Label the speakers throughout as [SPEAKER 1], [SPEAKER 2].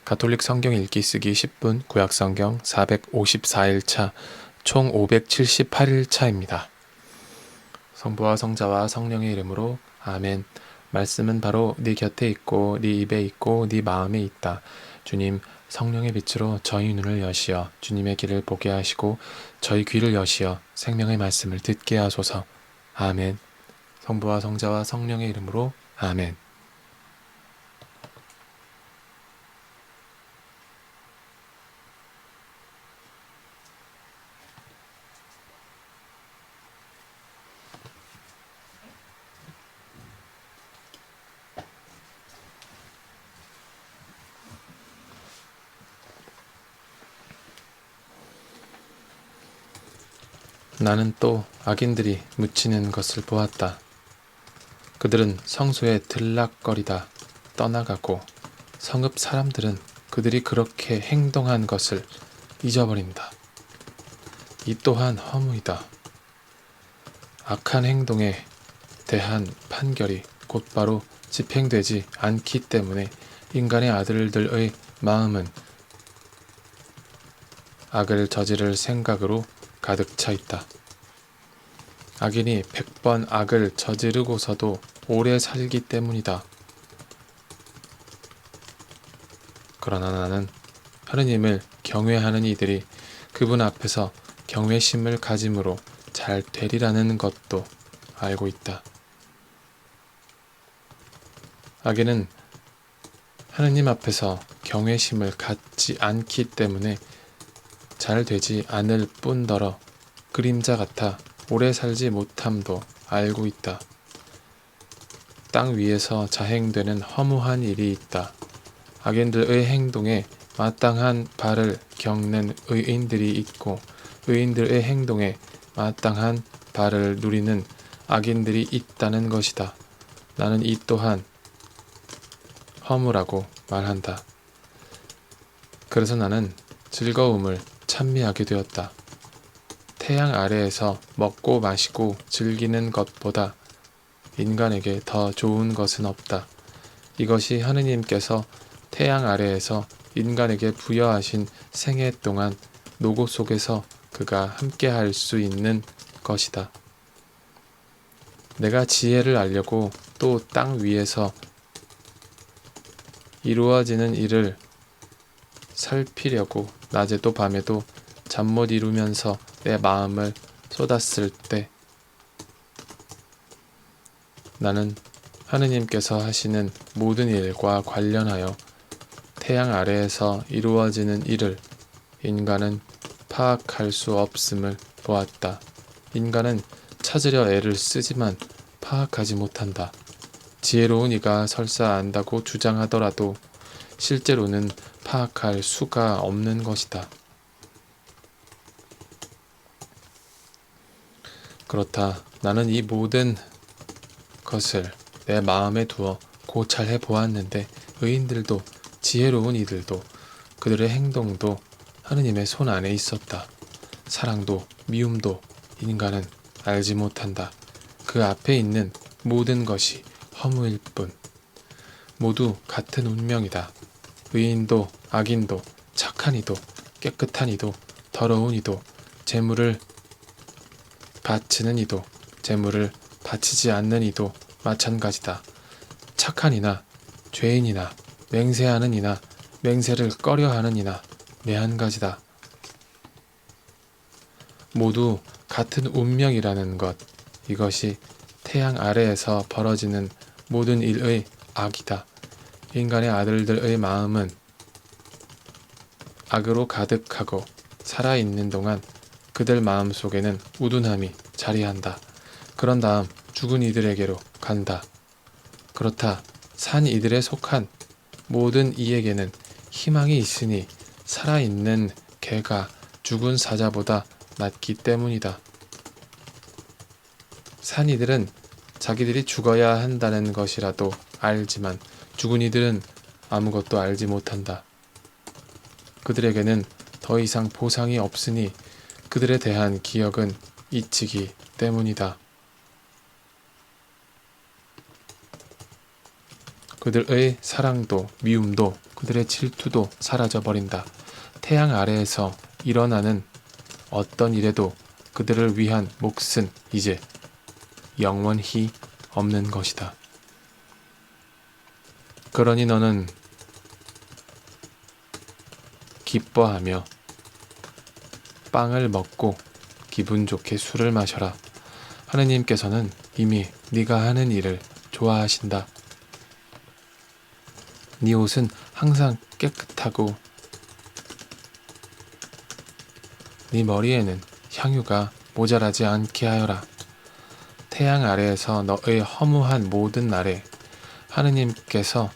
[SPEAKER 1] 가톨릭 성경 읽기 쓰기 10분 구약 성경 454일차 총 578일차입니다. 성부와 성자와 성령의 이름으로 아멘. 말씀은 바로 네 곁에 있고 네 입에 있고 네 마음에 있다. 주님, 성령의 빛으로 저희 눈을 여시어 주님의 길을 보게 하시고 저희 귀를 여시어 생명의 말씀을 듣게 하소서. 아멘. 성부와 성자와 성령의 이름으로 아멘. 나는 또 악인들이 묻히는 것을 보았다. 그들은 성소에 들락거리다 떠나가고 성읍 사람들은 그들이 그렇게 행동한 것을 잊어버린다. 이 또한 허무이다. 악한 행동에 대한 판결이 곧바로 집행되지 않기 때문에 인간의 아들들의 마음은 악을 저지를 생각으로 가득 차 있다. 악인이 100번 악을 저지르고서도 오래 살기 때문이다. 그러나 나는 하느님을 경외하는 이들이 그분 앞에서 경외심을 가짐으로 잘 되리라는 것도 알고 있다. 악인은 하느님 앞에서 경외심을 갖지 않기 때문에 잘 되지 않을 뿐더러 그림자 같아 오래 살지 못함도 알고 있다. 땅 위에서 자행되는 허무한 일이 있다. 악인들의 행동에 마땅한 벌을 겪는 의인들이 있고 의인들의 행동에 마땅한 벌을 누리는 악인들이 있다는 것이다. 나는 이 또한 허무라고 말한다. 그래서 나는 즐거움을 찬미하게 되었다. 태양 아래에서 먹고 마시고 즐기는 것보다 인간에게 더 좋은 것은 없다. 이것이 하느님께서 태양 아래에서 인간에게 부여하신 생애 동안 노고 속에서 그가 함께할 수 있는 것이다. 내가 지혜를 알려고 또 땅 위에서 이루어지는 일을 살피려고 낮에도 밤에도 잠 못 이루면서 내 마음을 쏟았을 때 나는 하느님께서 하시는 모든 일과 관련하여 태양 아래에서 이루어지는 일을 인간은 파악할 수 없음을 보았다. 인간은 찾으려 애를 쓰지만 파악하지 못한다. 지혜로운 이가 설사 안다고 주장하더라도 실제로는 파악할 수가 없는 것이다. 그렇다. 나는 이 모든 것을 내 마음에 두어 고찰해 보았는데 의인들도 지혜로운 이들도 그들의 행동도 하느님의 손 안에 있었다. 사랑도 미움도 인간은 알지 못한다. 그 앞에 있는 모든 것이 허무일 뿐. 모두 같은 운명이다. 의인도 악인도 착한 이도 깨끗한 이도 더러운 이도 재물을 바치는 이도 재물을 바치지 않는 이도 마찬가지다. 착한 이나 죄인이나 맹세하는 이나 맹세를 꺼려하는 이나 매한가지다. 모두 같은 운명이라는 것, 이것이 태양 아래에서 벌어지는 모든 일의 악이다. 인간의 아들들의 마음은 악으로 가득하고 살아있는 동안 그들 마음 속에는 우둔함이 자리한다. 그런 다음 죽은 이들에게로 간다. 그렇다. 산 이들에 속한 모든 이에게는 희망이 있으니 살아있는 개가 죽은 사자보다 낫기 때문이다. 산 이들은 자기들이 죽어야 한다는 것이라도 알지만 죽은 이들은 아무것도 알지 못한다. 그들에게는 더 이상 보상이 없으니 그들에 대한 기억은 잊히기 때문이다. 그들의 사랑도 미움도 그들의 질투도 사라져 버린다. 태양 아래에서 일어나는 어떤 일에도 그들을 위한 몫은 이제 영원히 없는 것이다. 그러니 너는 기뻐하며 빵을 먹고 기분 좋게 술을 마셔라. 하느님께서는 이미 네가 하는 일을 좋아하신다. 네 옷은 항상 깨끗하고 네 머리에는 향유가 모자라지 않게 하여라. 태양 아래에서 너의 허무한 모든 날에 하느님께서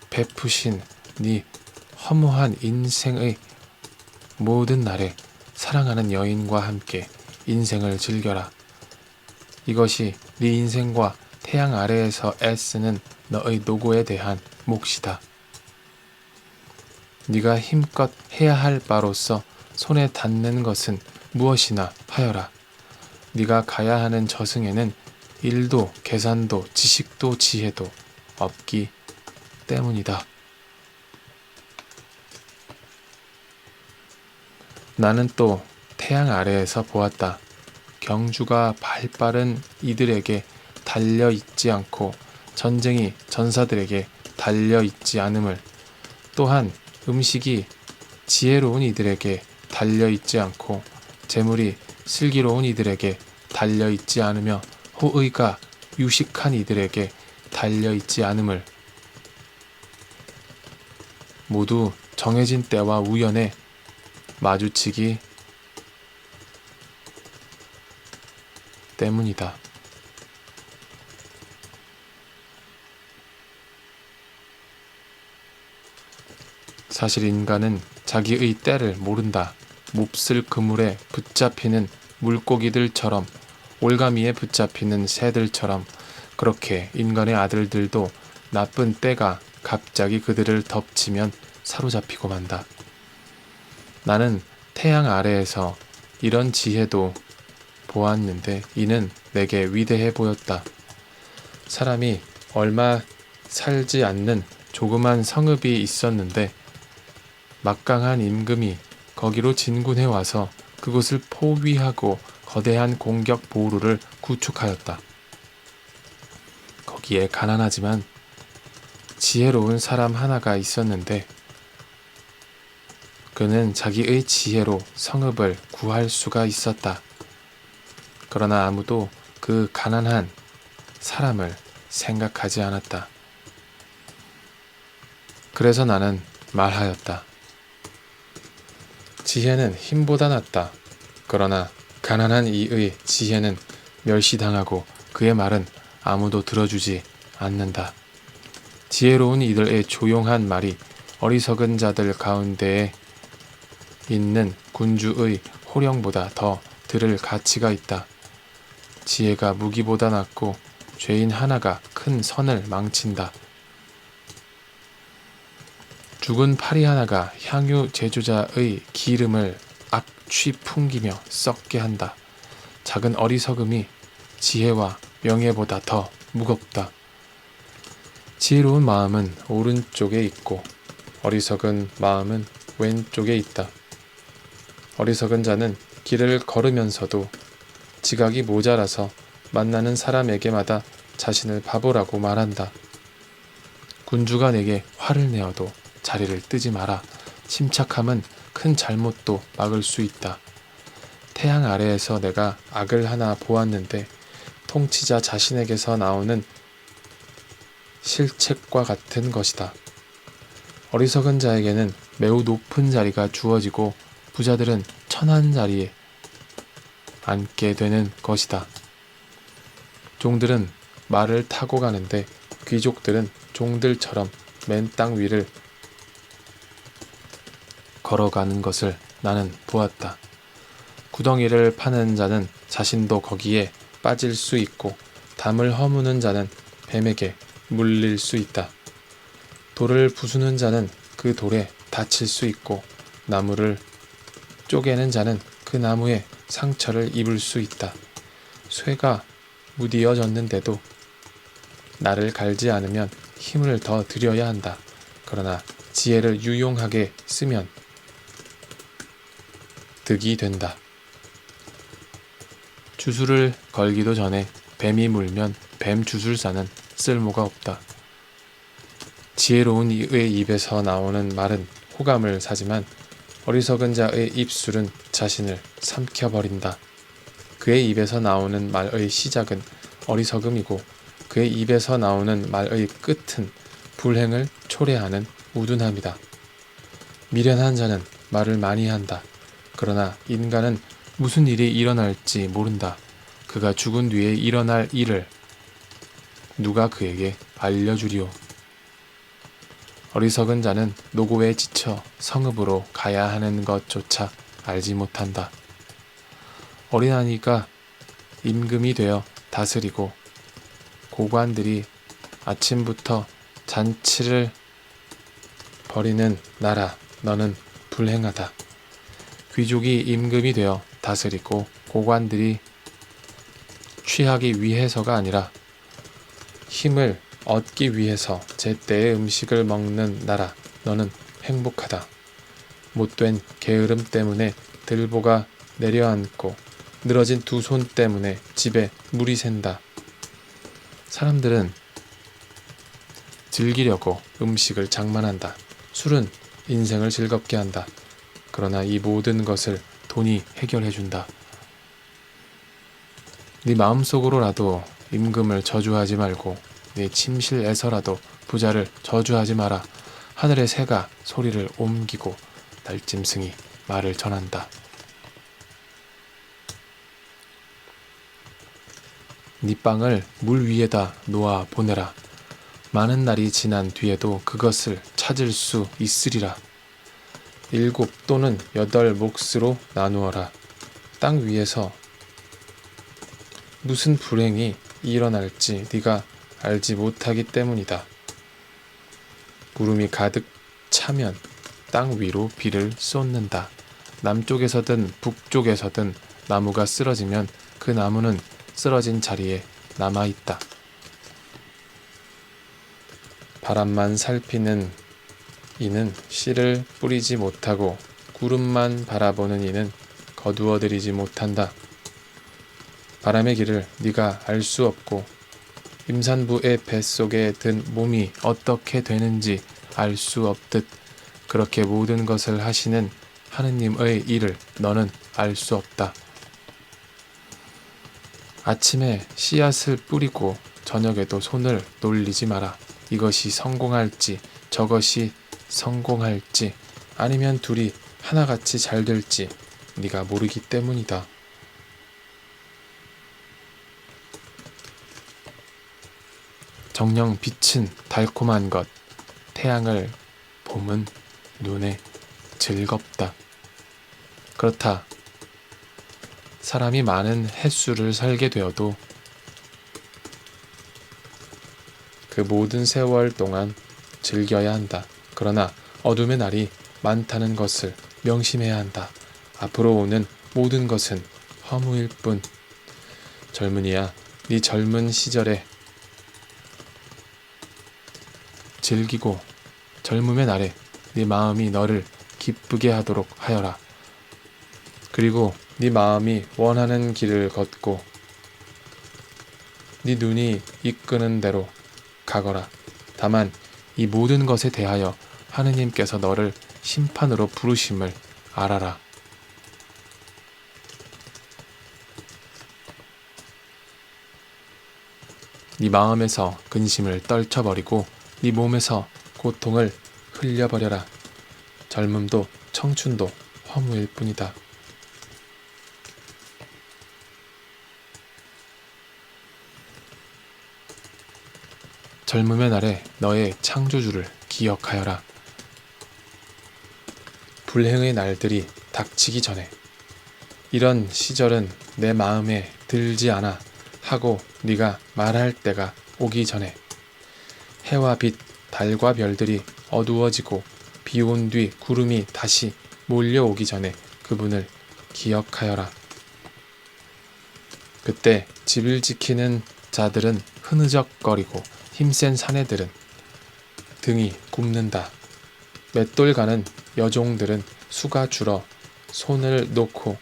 [SPEAKER 1] 베푸신 네 허무한 인생의 모든 날에 사랑하는 여인과 함께 인생을 즐겨라. 이것이 네 인생과 태양 아래에서 애쓰는 너의 노고에 대한 몫이다. 네가 힘껏 해야 할 바로서 손에 닿는 것은 무엇이나 하여라. 네가 가야 하는 저승에는 일도 계산도 지식도 지혜도 없기 때문이다. 나는 또 태양 아래에서 보았다. 경주가 발빠른 이들에게 달려있지 않고 전쟁이 전사들에게 달려있지 않음을, 또한 음식이 지혜로운 이들에게 달려있지 않고 재물이 슬기로운 이들에게 달려있지 않으며 호의가 유식한 이들에게 달려있지 않음을, 모두 정해진 때와 우연에 마주치기 때문이다. 사실 인간은 자기의 때를 모른다. 몹쓸 그물에 붙잡히는 물고기들처럼, 올가미에 붙잡히는 새들처럼 그렇게 인간의 아들들도 나쁜 때가 갑자기 그들을 덮치면 사로잡히고 만다. 나는 태양 아래에서 이런 지혜도 보았는데 이는 내게 위대해 보였다. 사람이 얼마 살지 않는 조그만 성읍이 있었는데 막강한 임금이 거기로 진군해 와서 그곳을 포위하고 거대한 공격 보루를 구축하였다. 거기에 가난하지만 지혜로운 사람 하나가 있었는데 그는 자기의 지혜로 성읍을 구할 수가 있었다. 그러나 아무도 그 가난한 사람을 생각하지 않았다. 그래서 나는 말하였다. 지혜는 힘보다 낫다. 그러나 가난한 이의 지혜는 멸시당하고 그의 말은 아무도 들어주지 않는다. 지혜로운 이들의 조용한 말이 어리석은 자들 가운데에 있는 군주의 호령보다 더 들을 가치가 있다. 지혜가 무기보다 낫고 죄인 하나가 큰 선을 망친다. 죽은 파리 하나가 향유 제조자의 기름을 악취 풍기며 썩게 한다. 작은 어리석음이 지혜와 명예보다 더 무겁다. 지혜로운 마음은 오른쪽에 있고 어리석은 마음은 왼쪽에 있다. 어리석은 자는 길을 걸으면서도 지각이 모자라서 만나는 사람에게마다 자신을 바보라고 말한다. 군주가 내게 화를 내어도 자리를 뜨지 마라. 침착함은 큰 잘못도 막을 수 있다. 태양 아래에서 내가 악을 하나 보았는데 통치자 자신에게서 나오는 실책과 같은 것이다. 어리석은 자에게는 매우 높은 자리가 주어지고 부자들은 천한 자리에 앉게 되는 것이다. 종들은 말을 타고 가는데 귀족들은 종들처럼 맨 땅 위를 걸어가는 것을 나는 보았다. 구덩이를 파는 자는 자신도 거기에 빠질 수 있고 담을 허무는 자는 뱀에게 물릴 수 있다. 돌을 부수는 자는 그 돌에 다칠 수 있고 나무를 쪼개는 자는 그 나무에 상처를 입을 수 있다. 쇠가 무디어졌는데도 나를 갈지 않으면 힘을 더 들여야 한다. 그러나 지혜를 유용하게 쓰면 득이 된다. 주술을 걸기도 전에 뱀이 물면 뱀 주술사는 쓸모가 없다. 지혜로운 이의 입에서 나오는 말은 호감을 사지만 어리석은 자의 입술은 자신을 삼켜버린다. 그의 입에서 나오는 말의 시작은 어리석음이고 그의 입에서 나오는 말의 끝은 불행을 초래하는 우둔함이다. 미련한 자는 말을 많이 한다. 그러나 인간은 무슨 일이 일어날지 모른다. 그가 죽은 뒤에 일어날 일을 누가 그에게 알려주리오. 어리석은 자는 노고에 지쳐 성읍으로 가야 하는 것조차 알지 못한다. 어린아이가 임금이 되어 다스리고 고관들이 아침부터 잔치를 벌이는 나라, 너는 불행하다. 귀족이 임금이 되어 다스리고 고관들이 취하기 위해서가 아니라 힘을 얻기 위해서 제때의 음식을 먹는 나라, 너는 행복하다. 못된 게으름 때문에 들보가 내려앉고 늘어진 두 손 때문에 집에 물이 샌다. 사람들은 즐기려고 음식을 장만한다. 술은 인생을 즐겁게 한다. 그러나 이 모든 것을 돈이 해결해준다. 네 마음속으로라도 임금을 저주하지 말고 네 침실에서라도 부자를 저주하지 마라. 하늘의 새가 소리를 옮기고 날짐승이 말을 전한다. 네 빵을 물 위에다 놓아 보내라. 많은 날이 지난 뒤에도 그것을 찾을 수 있으리라. 7 또는 8 몫으로 나누어라. 땅 위에서 무슨 불행이 일어날지 네가 알지 못하기 때문이다. 구름이 가득 차면 땅 위로 비를 쏟는다. 남쪽에서든 북쪽에서든 나무가 쓰러지면 그 나무는 쓰러진 자리에 남아있다. 바람만 살피는 이는 씨를 뿌리지 못하고 구름만 바라보는 이는 거두어들이지 못한다. 바람의 길을 네가 알 수 없고 임산부의 뱃속에 든 몸이 어떻게 되는지 알 수 없듯 그렇게 모든 것을 하시는 하느님의 일을 너는 알 수 없다. 아침에 씨앗을 뿌리고 저녁에도 손을 놀리지 마라. 이것이 성공할지 저것이 성공할지 아니면 둘이 하나같이 잘 될지 네가 모르기 때문이다. 정녕 빛은 달콤한 것, 태양을 봄은 눈에 즐겁다. 그렇다. 사람이 많은 햇수를 살게 되어도 그 모든 세월 동안 즐겨야 한다. 그러나 어둠의 날이 많다는 것을 명심해야 한다. 앞으로 오는 모든 것은 허무일 뿐. 젊은이야, 네 젊은 시절에 즐기고 젊음의 날에 네 마음이 너를 기쁘게 하도록 하여라. 그리고 네 마음이 원하는 길을 걷고 네 눈이 이끄는 대로 가거라. 다만 이 모든 것에 대하여 하느님께서 너를 심판으로 부르심을 알아라. 네 마음에서 근심을 떨쳐버리고 네 몸에서 고통을 흘려버려라. 젊음도 청춘도 허무일 뿐이다. 젊음의 날에 너의 창조주를 기억하여라. 불행의 날들이 닥치기 전에 이런 시절은 내 마음에 들지 않아 하고 네가 말할 때가 오기 전에 해와 빛, 달과 별들이 어두워지고 비 온 뒤 구름이 다시 몰려오기 전에 그분을 기억하여라. 그때 집을 지키는 자들은 흐느적거리고 힘센 사내들은 등이 굽는다. 맷돌 가는 여종들은 수가 줄어 손을 놓고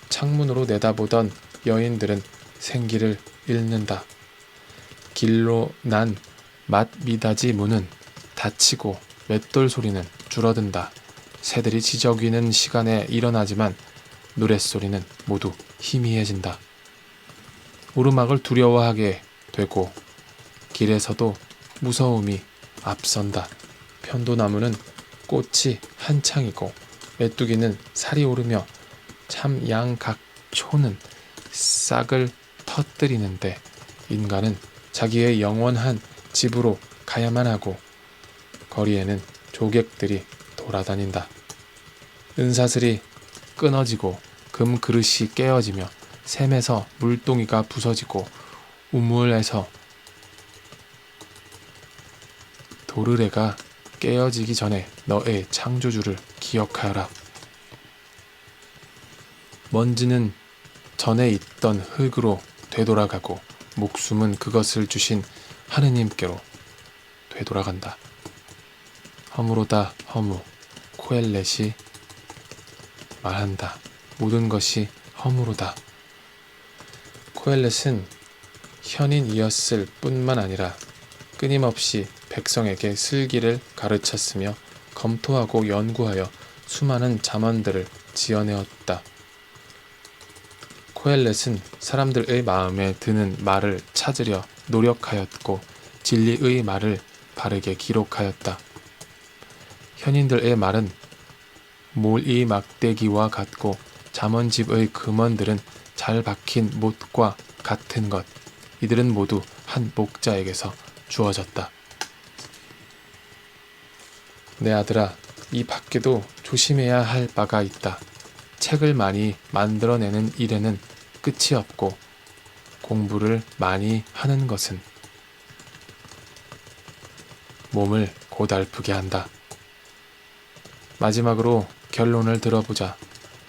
[SPEAKER 1] 창문으로 내다보던 여인들은 생기를 잃는다. 길로 난 맛미다지 문은 닫히고 맷돌 소리는 줄어든다. 새들이 지저귀는 시간에 일어나지만 노랫소리는 모두 희미해진다. 오르막을 두려워하게 되고 길에서도 무서움이 앞선다. 편도나무는 꽃이 한창이고 메뚜기는 살이 오르며 참 양각초는 싹을 터뜨리는데 인간은 자기의 영원한 집으로 가야만 하고 거리에는 조객들이 돌아다닌다. 은사슬이 끊어지고 금그릇이 깨어지며 샘에서 물동이가 부서지고 우물에서 도르래가 깨어지기 전에 너의 창조주를 기억하여라. 먼지는 전에 있던 흙으로 되돌아가고 목숨은 그것을 주신 하느님께로 되돌아간다. 허무로다 허무. 코엘렛이 말한다. 모든 것이 허무로다. 코엘렛은 현인이었을 뿐만 아니라 끊임없이 백성에게 슬기를 가르쳤으며 검토하고 연구하여 수많은 잠언들을 지어내었다. 코엘렛은 사람들의 마음에 드는 말을 찾으려 노력하였고 진리의 말을 바르게 기록하였다. 현인들의 말은 몰이 막대기와 같고 잠언집의 금언들은 잘 박힌 못과 같은 것. 이들은 모두 한 목자에게서 주어졌다. 내 아들아, 이 밖에도 조심해야 할 바가 있다. 책을 많이 만들어내는 일에는 끝이 없고 공부를 많이 하는 것은 몸을 고달프게 한다. 마지막으로 결론을 들어보자.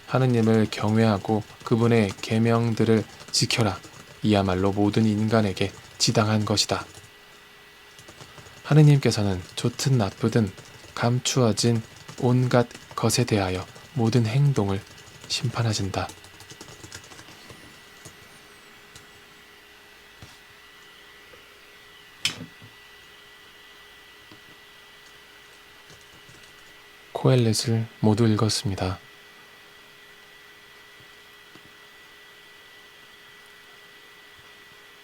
[SPEAKER 1] 하느님을 경외하고 그분의 계명들을 지켜라. 이야말로 모든 인간에게 지당한 것이다. 하느님께서는 좋든 나쁘든 감추어진 온갖 것에 대하여 모든 행동을 심판하신다. 코엘렛을 모두 읽었습니다.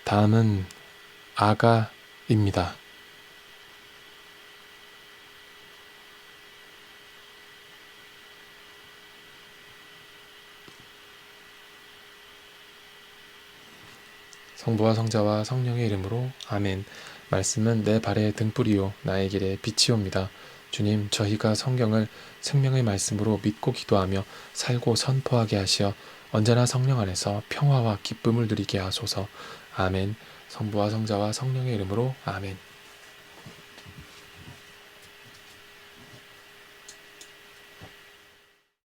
[SPEAKER 1] 다음은 아가입니다. 성부와 성자와 성령의 이름으로 아멘. 말씀은 내 발의 등불이요 나의 길에 빛이옵니다. 주님, 저희가 성경을 생명의 말씀으로 믿고 기도하며 살고 선포하게 하시어 언제나 성령 안에서 평화와 기쁨을 누리게 하소서. 아멘. 성부와 성자와 성령의 이름으로 아멘.